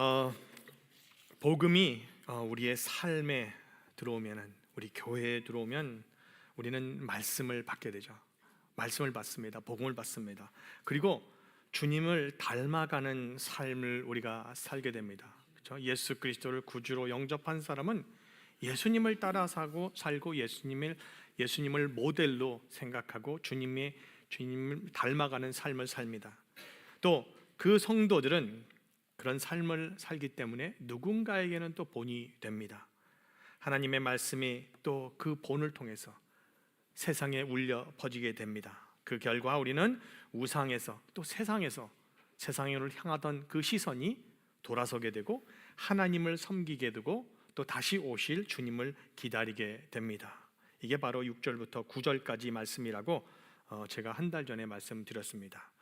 어, 복음이 우리의 삶에 들어오면은, 우리 교회에 들어오면 우리는 말씀을 받게 되죠. 말씀을 받습니다. 복음을 받습니다. 그리고 주님을 닮아가는 삶을 우리가 살게 됩니다. 그렇죠? 예수 그리스도를 구주로 영접한 사람은 예수님을 따라 살고 예수님을 모델로 생각하고 주님을 닮아가는 삶을 삽니다. 또 그 성도들은 그런 삶을 살기 때문에 누군가에게는 또 본이 됩니다. 하나님의 말씀이 또 그 본을 통해서 세상에 울려 퍼지게 됩니다. 그 결과 우리는 우상에서 또 세상으로 향하던 그 시선이 돌아서게 되고 하나님을 섬기게 되고 또 다시 오실 주님을 기다리게 됩니다. 이게 바로 6절부터 9절까지 말씀이라고 제가 한 달 전에 말씀드렸습니다.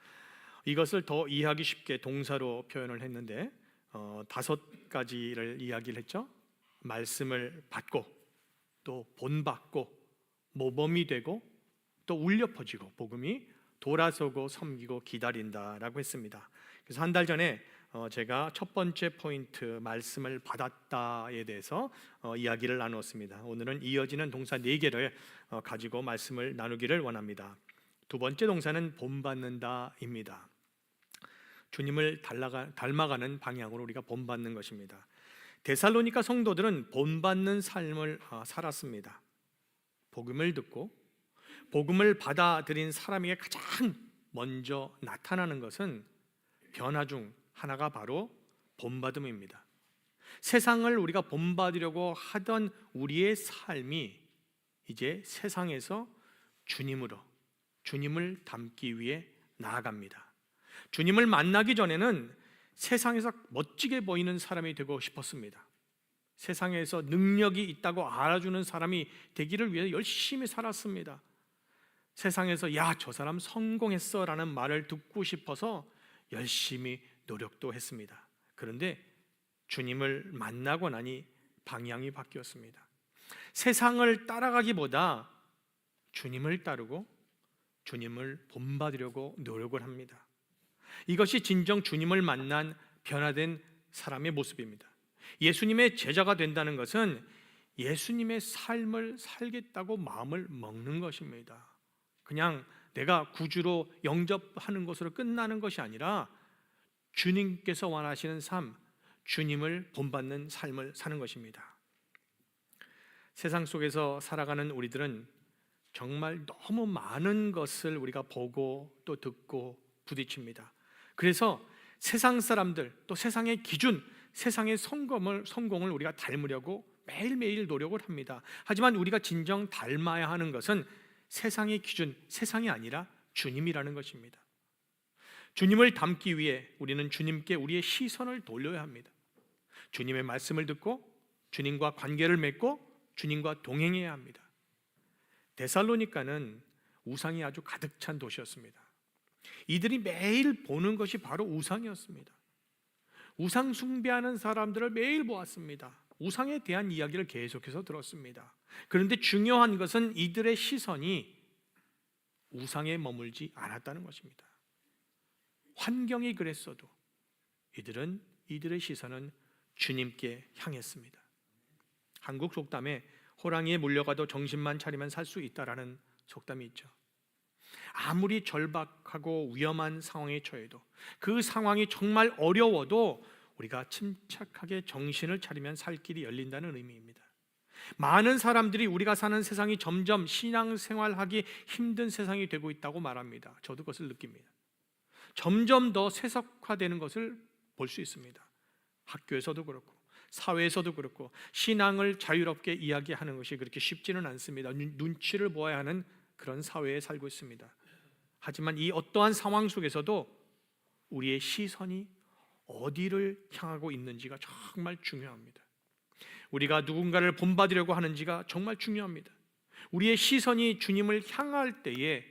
이것을 더 이해하기 쉽게 동사로 표현을 했는데 5가지를 이야기를 했죠. 말씀을 받고 또 본받고 모범이 되고 또 울려 퍼지고 복음이 돌아서고 섬기고 기다린다라고 했습니다. 그래서 한 달 전에 제가 첫 번째 포인트 말씀을 받았다에 대해서 이야기를 나누었습니다. 오늘은 이어지는 동사 4개를 가지고 말씀을 나누기를 원합니다. 두 번째 동사는 본받는다입니다. 주님을 닮아가는 방향으로 우리가 본받는 것입니다. 데살로니가 성도들은 본받는 삶을 살았습니다. 복음을 듣고 복음을 받아들인 사람에게 가장 먼저 나타나는 것은 변화 중 하나가 바로 본받음입니다. 세상을 우리가 본받으려고 하던 우리의 삶이 이제 세상에서 주님을 닮기 위해 나아갑니다. 주님을 만나기 전에는 세상에서 멋지게 보이는 사람이 되고 싶었습니다. 세상에서 능력이 있다고 알아주는 사람이 되기를 위해 열심히 살았습니다. 세상에서 야, 저 사람 성공했어 라는 말을 듣고 싶어서 열심히 노력도 했습니다. 그런데 주님을 만나고 나니 방향이 바뀌었습니다. 세상을 따라가기보다 주님을 따르고 주님을 본받으려고 노력을 합니다. 이것이 진정 주님을 만난 변화된 사람의 모습입니다. 예수님의 제자가 된다는 것은 예수님의 삶을 살겠다고 마음을 먹는 것입니다. 그냥 내가 구주로 영접하는 것으로 끝나는 것이 아니라 주님께서 원하시는 삶, 주님을 본받는 삶을 사는 것입니다. 세상 속에서 살아가는 우리들은 정말 너무 많은 것을 우리가 보고 또 듣고 부딪힙니다. 그래서 세상 사람들 또 세상의 기준, 세상의 성공을 우리가 닮으려고 매일매일 노력을 합니다. 하지만 우리가 진정 닮아야 하는 것은 세상의 기준, 세상이 아니라 주님이라는 것입니다. 주님을 닮기 위해 우리는 주님께 우리의 시선을 돌려야 합니다. 주님의 말씀을 듣고 주님과 관계를 맺고 주님과 동행해야 합니다. 데살로니가는 우상이 아주 가득 찬 도시였습니다. 이들이 매일 보는 것이 바로 우상이었습니다. 우상 숭배하는 사람들을 매일 보았습니다. 우상에 대한 이야기를 계속해서 들었습니다. 그런데 중요한 것은 이들의 시선이 우상에 머물지 않았다는 것입니다. 환경이 그랬어도 이들의 시선은 주님께 향했습니다. 한국 속담에 호랑이에 물려가도 정신만 차리면 살 수 있다라는 속담이 있죠. 아무리 절박하고 위험한 상황에 처해도 그 상황이 정말 어려워도 우리가 침착하게 정신을 차리면 살 길이 열린다는 의미입니다. 많은 사람들이 우리가 사는 세상이 점점 신앙생활하기 힘든 세상이 되고 있다고 말합니다. 저도 그것을 느낍니다. 점점 더 세속화되는 것을 볼 수 있습니다. 학교에서도 그렇고 사회에서도 그렇고 신앙을 자유롭게 이야기하는 것이 그렇게 쉽지는 않습니다. 눈치를 보아야 하는 그런 사회에 살고 있습니다. 하지만 이 어떠한 상황 속에서도 우리의 시선이 어디를 향하고 있는지가 정말 중요합니다. 우리가 누군가를 본받으려고 하는지가 정말 중요합니다. 우리의 시선이 주님을 향할 때에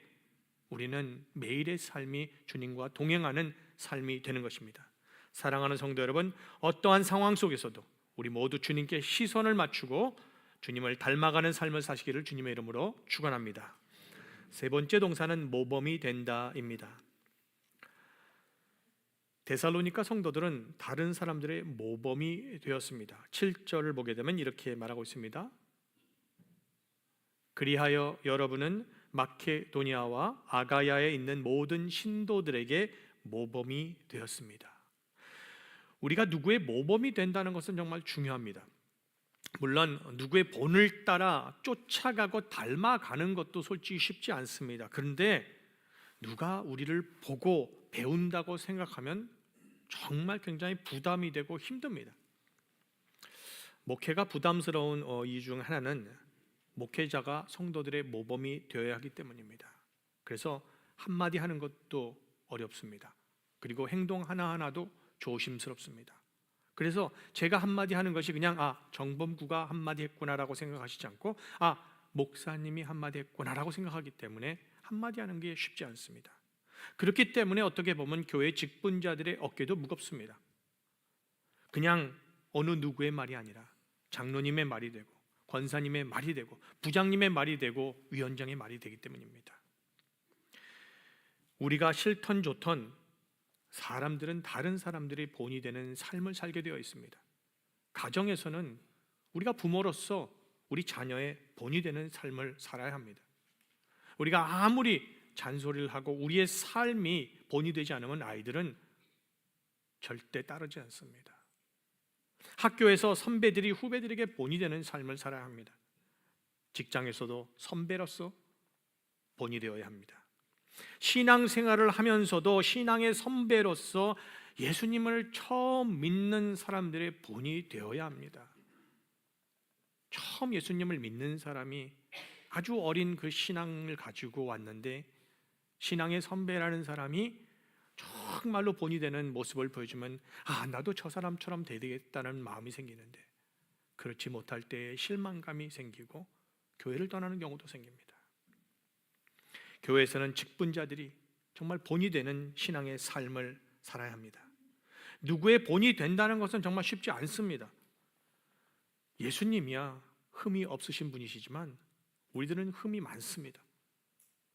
우리는 매일의 삶이 주님과 동행하는 삶이 되는 것입니다. 사랑하는 성도 여러분, 어떠한 상황 속에서도 우리 모두 주님께 시선을 맞추고 주님을 닮아가는 삶을 사시기를 주님의 이름으로 축원합니다. 세 번째 동사는 모범이 된다입니다. 데살로니가 성도들은 다른 사람들의 모범이 되었습니다. 7절을 보게 되면 이렇게 말하고 있습니다. 그리하여 여러분은 마케도니아와 아가야에 있는 모든 신도들에게 모범이 되었습니다. 우리가 누구의 모범이 된다는 것은 정말 중요합니다. 물론 누구의 본을 따라 쫓아가고 닮아가는 것도 솔직히 쉽지 않습니다. 그런데 누가 우리를 보고 배운다고 생각하면 정말 굉장히 부담이 되고 힘듭니다. 목회가 부담스러운 이유 중 하나는 목회자가 성도들의 모범이 되어야 하기 때문입니다. 그래서 한마디 하는 것도 어렵습니다. 그리고 행동 하나하나도 조심스럽습니다. 그래서 제가 한마디 하는 것이 그냥 정범구가 한마디 했구나라고 생각하시지 않고 목사님이 한마디 했구나라고 생각하기 때문에 한마디 하는 게 쉽지 않습니다. 그렇기 때문에 어떻게 보면 교회 직분자들의 어깨도 무겁습니다. 그냥 어느 누구의 말이 아니라 장로님의 말이 되고 권사님의 말이 되고 부장님의 말이 되고 위원장의 말이 되기 때문입니다. 우리가 싫던 좋던 사람들은 다른 사람들이 본이 되는 삶을 살게 되어 있습니다. 가정에서는 우리가 부모로서 우리 자녀의 본이 되는 삶을 살아야 합니다. 우리가 아무리 잔소리를 하고 우리의 삶이 본이 되지 않으면 아이들은 절대 따르지 않습니다. 학교에서 선배들이 후배들에게 본이 되는 삶을 살아야 합니다. 직장에서도 선배로서 본이 되어야 합니다. 신앙생활을 하면서도 신앙의 선배로서 예수님을 처음 믿는 사람들의 본이 되어야 합니다. 처음 예수님을 믿는 사람이 아주 어린 그 신앙을 가지고 왔는데 신앙의 선배라는 사람이 정말로 본이 되는 모습을 보여주면 나도 저 사람처럼 되겠다는 마음이 생기는데 그렇지 못할 때 실망감이 생기고 교회를 떠나는 경우도 생깁니다. 교회에서는 직분자들이 정말 본이 되는 신앙의 삶을 살아야 합니다. 누구의 본이 된다는 것은 정말 쉽지 않습니다. 예수님이야 흠이 없으신 분이시지만 우리들은 흠이 많습니다.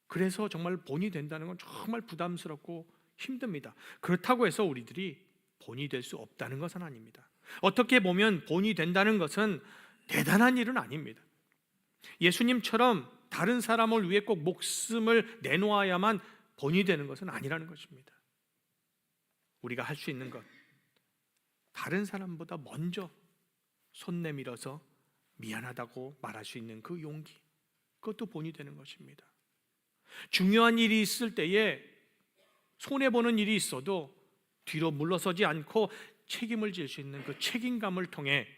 그래서 정말 본이 된다는 건 정말 부담스럽고 힘듭니다. 그렇다고 해서 우리들이 본이 될 수 없다는 것은 아닙니다. 어떻게 보면 본이 된다는 것은 대단한 일은 아닙니다. 예수님처럼 다른 사람을 위해 꼭 목숨을 내놓아야만 본이 되는 것은 아니라는 것입니다. 우리가 할 수 있는 것, 다른 사람보다 먼저 손 내밀어서 미안하다고 말할 수 있는 그 용기, 그것도 본이 되는 것입니다. 중요한 일이 있을 때에 손해보는 일이 있어도 뒤로 물러서지 않고 책임을 질 수 있는 그 책임감을 통해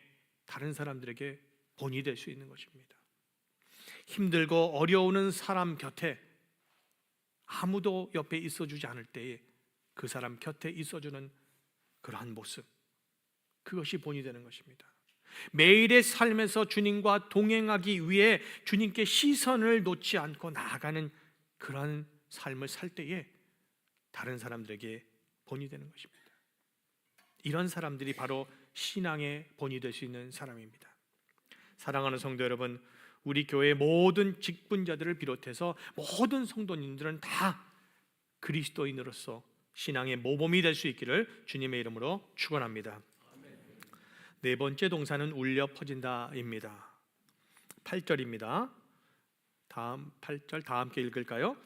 다른 사람들에게 본이 될 수 있는 것입니다. 힘들고 어려우는 사람 곁에 아무도 옆에 있어주지 않을 때에 그 사람 곁에 있어주는 그러한 모습, 그것이 본이 되는 것입니다. 매일의 삶에서 주님과 동행하기 위해 주님께 시선을 놓지 않고 나아가는 그런 삶을 살 때에 다른 사람들에게 본이 되는 것입니다. 이런 사람들이 바로 신앙의 본이 될 수 있는 사람입니다. 사랑하는 성도 여러분, 우리 교회의 모든 직분자들을 비롯해서 모든 성도님들은 다 그리스도인으로서 신앙의 모범이 될 수 있기를 주님의 이름으로 축원합니다. 네 번째 동사는 울려 퍼진다입니다. 8절입니다. 다음 8절 다 함께 읽을까요?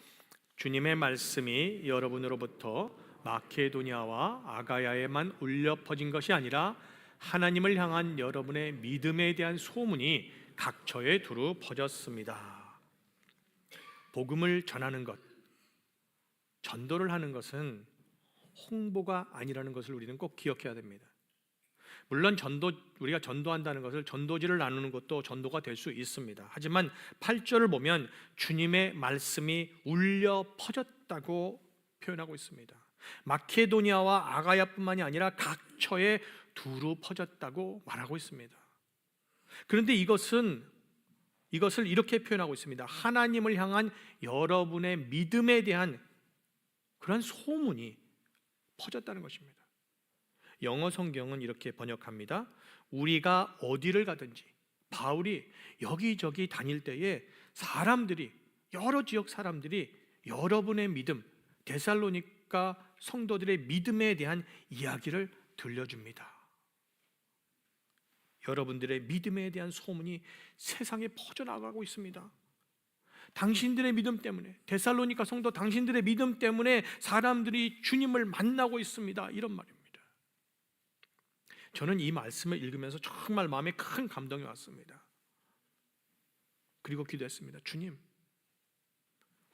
주님의 말씀이 여러분으로부터 마케도니아와 아가야에만 울려 퍼진 것이 아니라 하나님을 향한 여러분의 믿음에 대한 소문이 각처에 두루 퍼졌습니다. 복음을 전하는 것, 전도를 하는 것은 홍보가 아니라는 것을 우리는 꼭 기억해야 됩니다. 물론 우리가 전도한다는 것을 전도지를 나누는 것도 전도가 될 수 있습니다. 하지만 8절을 보면 주님의 말씀이 울려 퍼졌다고 표현하고 있습니다. 마케도니아와 아가야뿐만이 아니라 각처에 두루 퍼졌다고 말하고 있습니다. 그런데 이것을 이렇게 표현하고 있습니다. 하나님을 향한 여러분의 믿음에 대한 그런 소문이 퍼졌다는 것입니다. 영어 성경은 이렇게 번역합니다. 우리가 어디를 가든지 바울이 여기저기 다닐 때에 여러 지역 사람들이 여러분의 믿음, 데살로니가 데살로니가 성도들의 믿음에 대한 이야기를 들려줍니다. 여러분들의 믿음에 대한 소문이 세상에 퍼져나가고 있습니다. 당신들의 믿음 때문에, 데살로니가 성도 당신들의 믿음 때문에 사람들이 주님을 만나고 있습니다. 이런 말입니다. 저는 이 말씀을 읽으면서 정말 마음에 큰 감동이 왔습니다. 그리고 기도했습니다. 주님,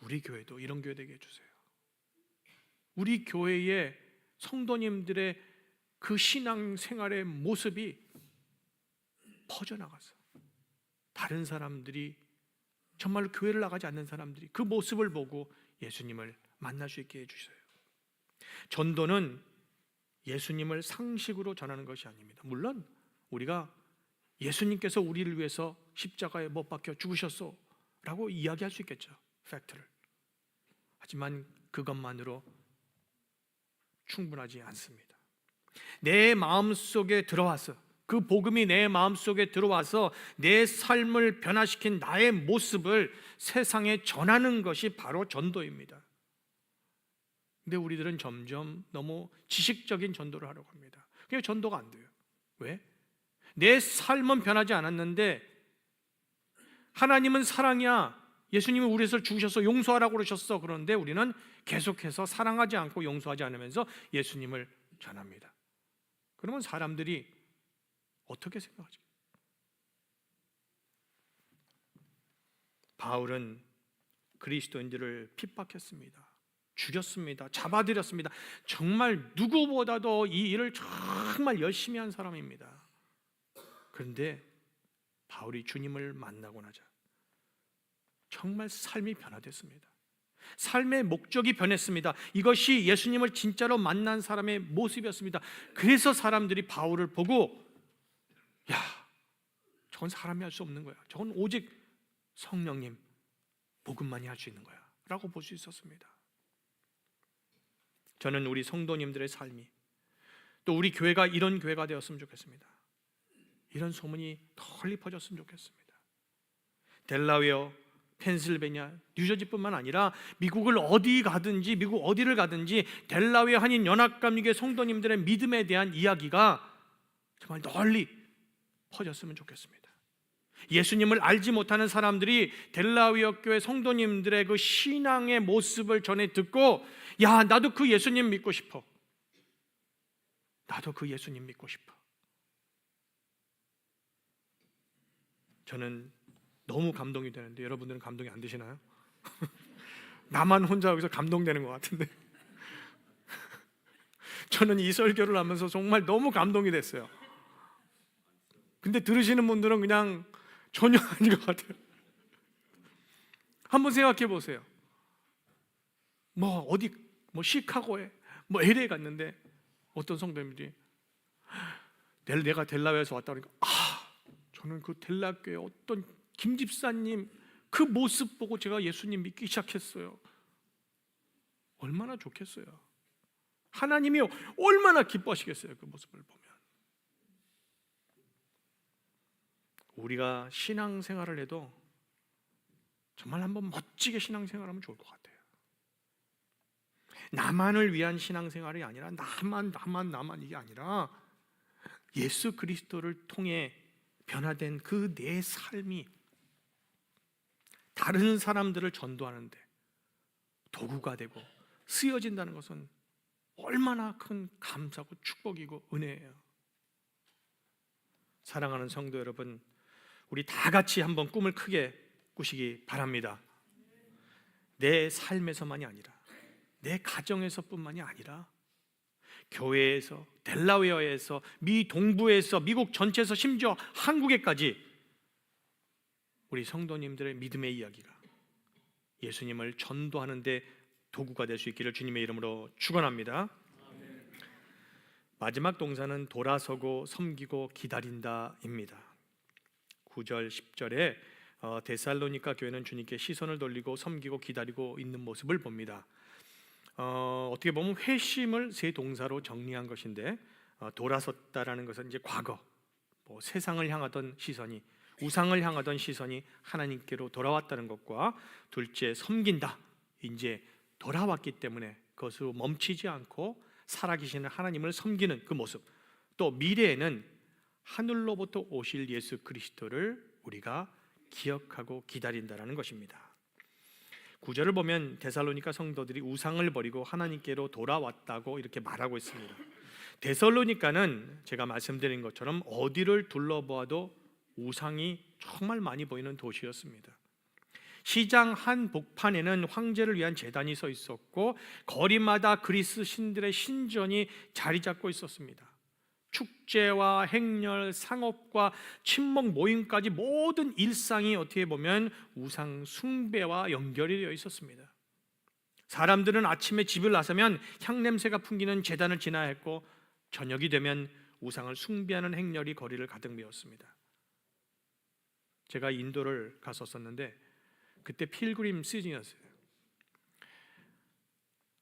우리 교회도 이런 교회 되게 해주세요. 우리 교회의 성도님들의 그 신앙생활의 모습이 퍼져나가서 다른 사람들이, 정말로 교회를 나가지 않는 사람들이 그 모습을 보고 예수님을 만날 수 있게 해주세요. 전도는 예수님을 상식으로 전하는 것이 아닙니다. 물론 우리가 예수님께서 우리를 위해서 십자가에 못 박혀 죽으셨소 라고 이야기할 수 있겠죠, 팩트를. 하지만 그것만으로 충분하지 않습니다. 내 마음속에 들어와서, 그 복음이 내 마음속에 들어와서 내 삶을 변화시킨 나의 모습을 세상에 전하는 것이 바로 전도입니다. 근데 우리들은 점점 너무 지식적인 전도를 하려고 합니다. 그게 전도가 안 돼요. 왜? 내 삶은 변하지 않았는데 하나님은 사랑이야, 예수님은 우리 위해서 죽으셔서 용서하라고 그러셨어. 그런데 우리는 계속해서 사랑하지 않고 용서하지 않으면서 예수님을 전합니다. 그러면 사람들이 어떻게 생각하지? 바울은 그리스도인들을 핍박했습니다. 죽였습니다. 잡아들였습니다. 정말 누구보다도 이 일을 정말 열심히 한 사람입니다. 그런데 바울이 주님을 만나고 나자 정말 삶이 변화됐습니다. 삶의 목적이 변했습니다. 이것이 예수님을 진짜로 만난 사람의 모습이었습니다. 그래서 사람들이 바울을 보고, 야, 저건 사람이 할 수 없는 거야. 저건 오직 성령님, 복음만이 할 수 있는 거야 라고 볼 수 있었습니다. 저는 우리 성도님들의 삶이, 또 우리 교회가 이런 교회가 되었으면 좋겠습니다. 이런 소문이 널리 퍼졌으면 좋겠습니다. 델라웨어, 펜실베니아, 뉴저지뿐만 아니라 미국을 어디 가든지, 미국 어디를 가든지 델라웨어 한인 연합감리교회 성도님들의 믿음에 대한 이야기가 정말 널리 퍼졌으면 좋겠습니다. 예수님을 알지 못하는 사람들이 델라웨어 교회 성도님들의 그 신앙의 모습을 전해 듣고, 야, 나도 그 예수님 믿고 싶어. 나도 그 예수님 믿고 싶어. 저는 너무 감동이 되는데 여러분들은 감동이 안 되시나요? 나만 혼자 여기서 감동되는 것 같은데 저는 이 설교를 하면서 정말 너무 감동이 됐어요. 근데 들으시는 분들은 그냥 전혀 아닌 것 같아요. 한번 생각해 보세요. 어디 시카고에 LA 갔는데 어떤 성도님들이 내가 델라웨어에서 왔다 그러니까, 저는 그 델라교회 어떤 김 집사님 그 모습 보고 제가 예수님 믿기 시작했어요. 얼마나 좋겠어요. 하나님이 얼마나 기뻐하시겠어요, 그 모습을 보면. 우리가 신앙생활을 해도 정말 한번 멋지게 신앙생활하면 좋을 것 같아요. 나만을 위한 신앙생활이 아니라 나만 이게 아니라 예수 그리스도를 통해 변화된 그 내 삶이 다른 사람들을 전도하는데 도구가 되고 쓰여진다는 것은 얼마나 큰 감사고 축복이고 은혜예요. 사랑하는 성도 여러분, 우리 다 같이 한번 꿈을 크게 꾸시기 바랍니다. 내 삶에서만이 아니라, 내 가정에서뿐만이 아니라 교회에서, 델라웨어에서, 미 동부에서, 미국 전체에서, 심지어 한국에까지 우리 성도님들의 믿음의 이야기가 예수님을 전도하는 데 도구가 될 수 있기를 주님의 이름으로 축원합니다. 마지막 동사는 돌아서고 섬기고 기다린다입니다. 9절 10절에 데살로니가 교회는 주님께 시선을 돌리고 섬기고 기다리고 있는 모습을 봅니다. 어떻게 보면 회심을 세 동사로 정리한 것인데, 돌아섰다라는 것은 이제 과거, 세상을 향하던 시선이, 우상을 향하던 시선이 하나님께로 돌아왔다는 것과, 둘째 섬긴다, 이제 돌아왔기 때문에 그것으로 멈추지 않고 살아계시는 하나님을 섬기는 그 모습, 또 미래에는 하늘로부터 오실 예수 그리스도를 우리가 기억하고 기다린다라는 것입니다. 9절을 보면 데살로니가 성도들이 우상을 버리고 하나님께로 돌아왔다고 이렇게 말하고 있습니다. 데살로니가는 제가 말씀드린 것처럼 어디를 둘러보아도 우상이 정말 많이 보이는 도시였습니다. 시장 한 복판에는 황제를 위한 제단이 서 있었고 거리마다 그리스 신들의 신전이 자리 잡고 있었습니다. 축제와 행렬, 상업과 친목 모임까지 모든 일상이 어떻게 보면 우상 숭배와 연결이 되어 있었습니다. 사람들은 아침에 집을 나서면 향냄새가 풍기는 제단을 지나야 했고 저녁이 되면 우상을 숭배하는 행렬이 거리를 가득 메웠습니다. 제가 인도를 갔었는데 그때 필그림 시즌이었어요.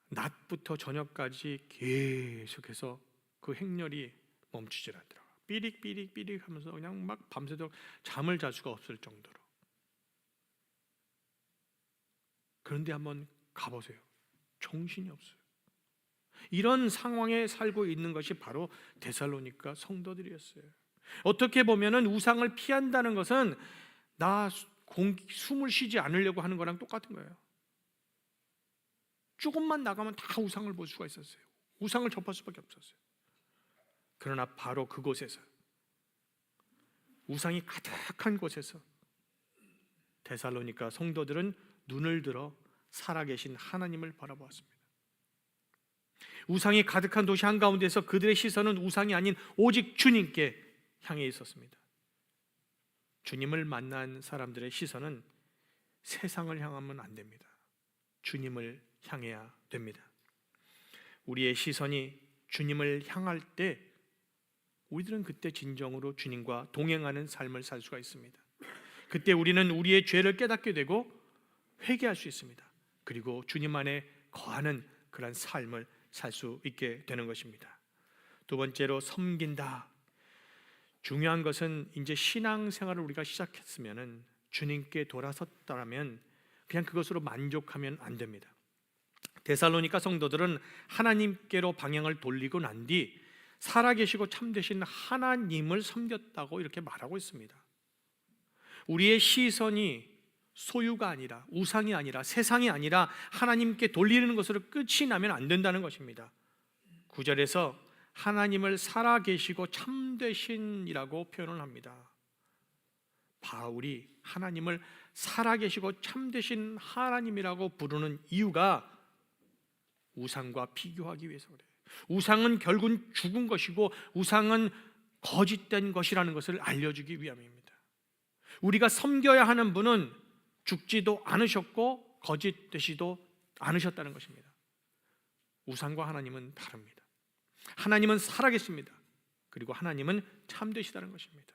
낮부터 저녁까지 계속해서 그 행렬이 멈추질 않더라고요. 삐릭삐릭 하면서 그냥 막 밤새도록 잠을 잘 수가 없을 정도로. 그런데 한번 가보세요. 정신이 없어요. 이런 상황에 살고 있는 것이 바로 데살로니가 성도들이었어요. 어떻게 보면은 우상을 피한다는 것은 숨을 쉬지 않으려고 하는 거랑 똑같은 거예요. 조금만 나가면 다 우상을 볼 수가 있었어요. 우상을 접할 수밖에 없었어요. 그러나 바로 그곳에서, 우상이 가득한 곳에서 데살로니가 성도들은 눈을 들어 살아계신 하나님을 바라보았습니다. 우상이 가득한 도시 한가운데서 그들의 시선은 우상이 아닌 오직 주님께 향해 있었습니다. 주님을 만난 사람들의 시선은 세상을 향하면 안 됩니다. 주님을 향해야 됩니다. 우리의 시선이 주님을 향할 때 우리들은 그때 진정으로 주님과 동행하는 삶을 살 수가 있습니다. 그때 우리는 우리의 죄를 깨닫게 되고 회개할 수 있습니다. 그리고 주님 안에 거하는 그런 삶을 살 수 있게 되는 것입니다. 두 번째로 섬긴다. 중요한 것은 이제 신앙생활을 우리가 시작했으면은 주님께 돌아섰다면 그냥 그것으로 만족하면 안 됩니다. 데살로니가 성도들은 하나님께로 방향을 돌리고 난 뒤 살아계시고 참되신 하나님을 섬겼다고 이렇게 말하고 있습니다. 우리의 시선이 소유가 아니라, 우상이 아니라, 세상이 아니라 하나님께 돌리는 것으로 끝이 나면 안 된다는 것입니다. 9절에서 하나님을 살아계시고 참되신이라고 표현을 합니다. 바울이 하나님을 살아계시고 참되신 하나님이라고 부르는 이유가 우상과 비교하기 위해서 그래요. 우상은 결국은 죽은 것이고 우상은 거짓된 것이라는 것을 알려주기 위함입니다. 우리가 섬겨야 하는 분은 죽지도 않으셨고 거짓되시도 않으셨다는 것입니다. 우상과 하나님은 다릅니다. 하나님은 살아계십니다. 그리고 하나님은 참되시다는 것입니다.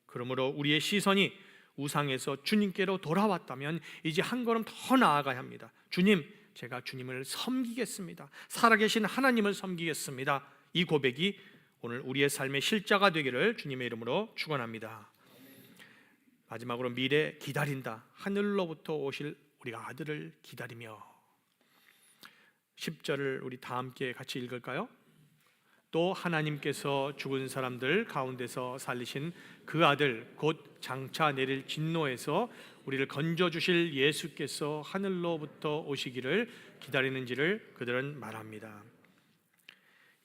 그러므로 우리의 시선이 우상에서 주님께로 돌아왔다면 이제 한 걸음 더 나아가야 합니다. 주님, 제가 주님을 섬기겠습니다. 살아계신 하나님을 섬기겠습니다. 이 고백이 오늘 우리의 삶의 실자가 되기를 주님의 이름으로 축원합니다. 마지막으로 미래 기다린다. 하늘로부터 오실 우리가 아들을 기다리며. 10절을 우리 다 함께 같이 읽을까요? 또 하나님께서 죽은 사람들 가운데서 살리신 그 아들 곧 장차 내릴 진노에서 우리를 건져주실 예수께서 하늘로부터 오시기를 기다리는지를 그들은 말합니다.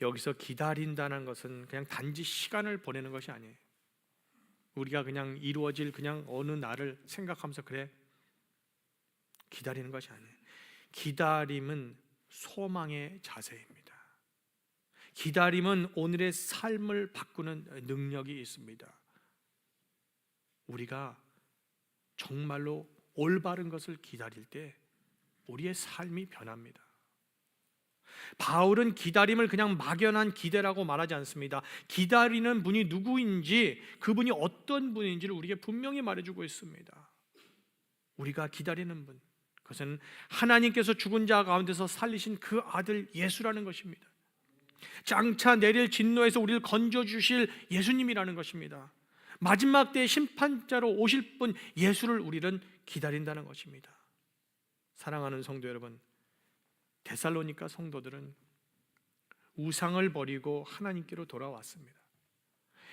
여기서 기다린다는 것은 그냥 단지 시간을 보내는 것이 아니에요. 우리가 그냥 이루어질 그냥 어느 날을 생각하면서 그래 기다리는 것이 아니에요. 기다림은 소망의 자세입니다. 기다림은 오늘의 삶을 바꾸는 능력이 있습니다. 우리가 정말로 올바른 것을 기다릴 때 우리의 삶이 변합니다. 바울은 기다림을 그냥 막연한 기대라고 말하지 않습니다. 기다리는 분이 누구인지, 그분이 어떤 분인지를 우리에게 분명히 말해주고 있습니다. 우리가 기다리는 분, 그것은 하나님께서 죽은 자 가운데서 살리신 그 아들 예수라는 것입니다. 장차 내릴 진노에서 우리를 건져주실 예수님이라는 것입니다. 마지막 때의 심판자로 오실 분 예수를 우리는 기다린다는 것입니다. 사랑하는 성도 여러분, 데살로니가 성도들은 우상을 버리고 하나님께로 돌아왔습니다.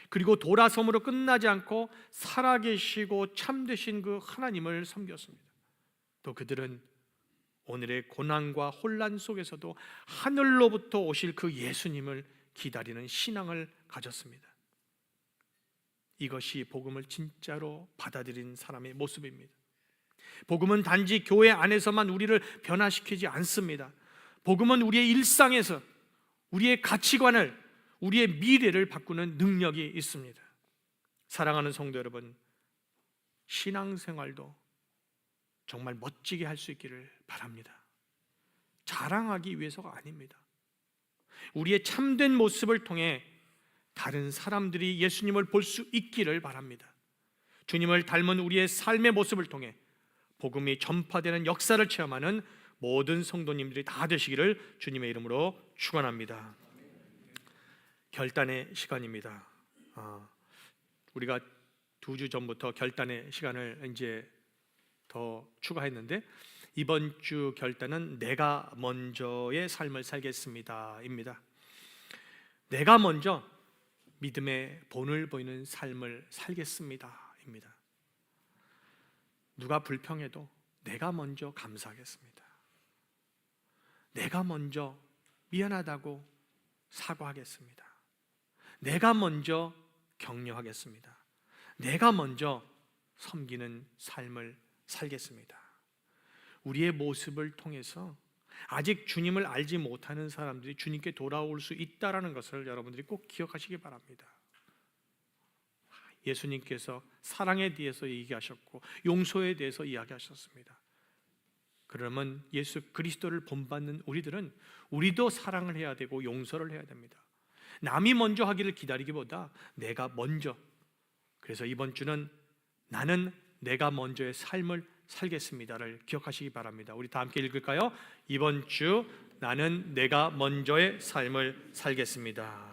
그리고 돌아섬으로 끝나지 않고 살아계시고 참되신 그 하나님을 섬겼습니다. 또 그들은 오늘의 고난과 혼란 속에서도 하늘로부터 오실 그 예수님을 기다리는 신앙을 가졌습니다. 이것이 복음을 진짜로 받아들인 사람의 모습입니다. 복음은 단지 교회 안에서만 우리를 변화시키지 않습니다. 복음은 우리의 일상에서 우리의 가치관을, 우리의 미래를 바꾸는 능력이 있습니다. 사랑하는 성도 여러분, 신앙생활도 정말 멋지게 할 수 있기를 바랍니다. 자랑하기 위해서가 아닙니다. 우리의 참된 모습을 통해 다른 사람들이 예수님을 볼 수 있기를 바랍니다. 주님을 닮은 우리의 삶의 모습을 통해 복음이 전파되는 역사를 체험하는 모든 성도님들이 다 되시기를 주님의 이름으로 축원합니다. 결단의 시간입니다. 우리가 2주 전부터 결단의 시간을 이제 더 추가했는데, 이번 주 결단은 내가 먼저의 삶을 살겠습니다입니다. 내가 먼저 믿음의 본을 보이는 삶을 살겠습니다입니다. 누가 불평해도 내가 먼저 감사하겠습니다. 내가 먼저 미안하다고 사과하겠습니다. 내가 먼저 격려하겠습니다. 내가 먼저 섬기는 삶을 살겠습니다. 우리의 모습을 통해서 아직 주님을 알지 못하는 사람들이 주님께 돌아올 수 있다는 것을 여러분들이 꼭 기억하시기 바랍니다. 예수님께서 사랑에 대해서 얘기하셨고 용서에 대해서 이야기하셨습니다. 그러면 예수 그리스도를 본받는 우리들은 우리도 사랑을 해야 되고 용서를 해야 됩니다. 남이 먼저 하기를 기다리기보다 내가 먼저. 그래서 이번 주는 나는 내가 먼저의 삶을 살겠습니다를 기억하시기 바랍니다. 우리 다 함께 읽을까요? 이번 주 나는 내가 먼저의 삶을 살겠습니다.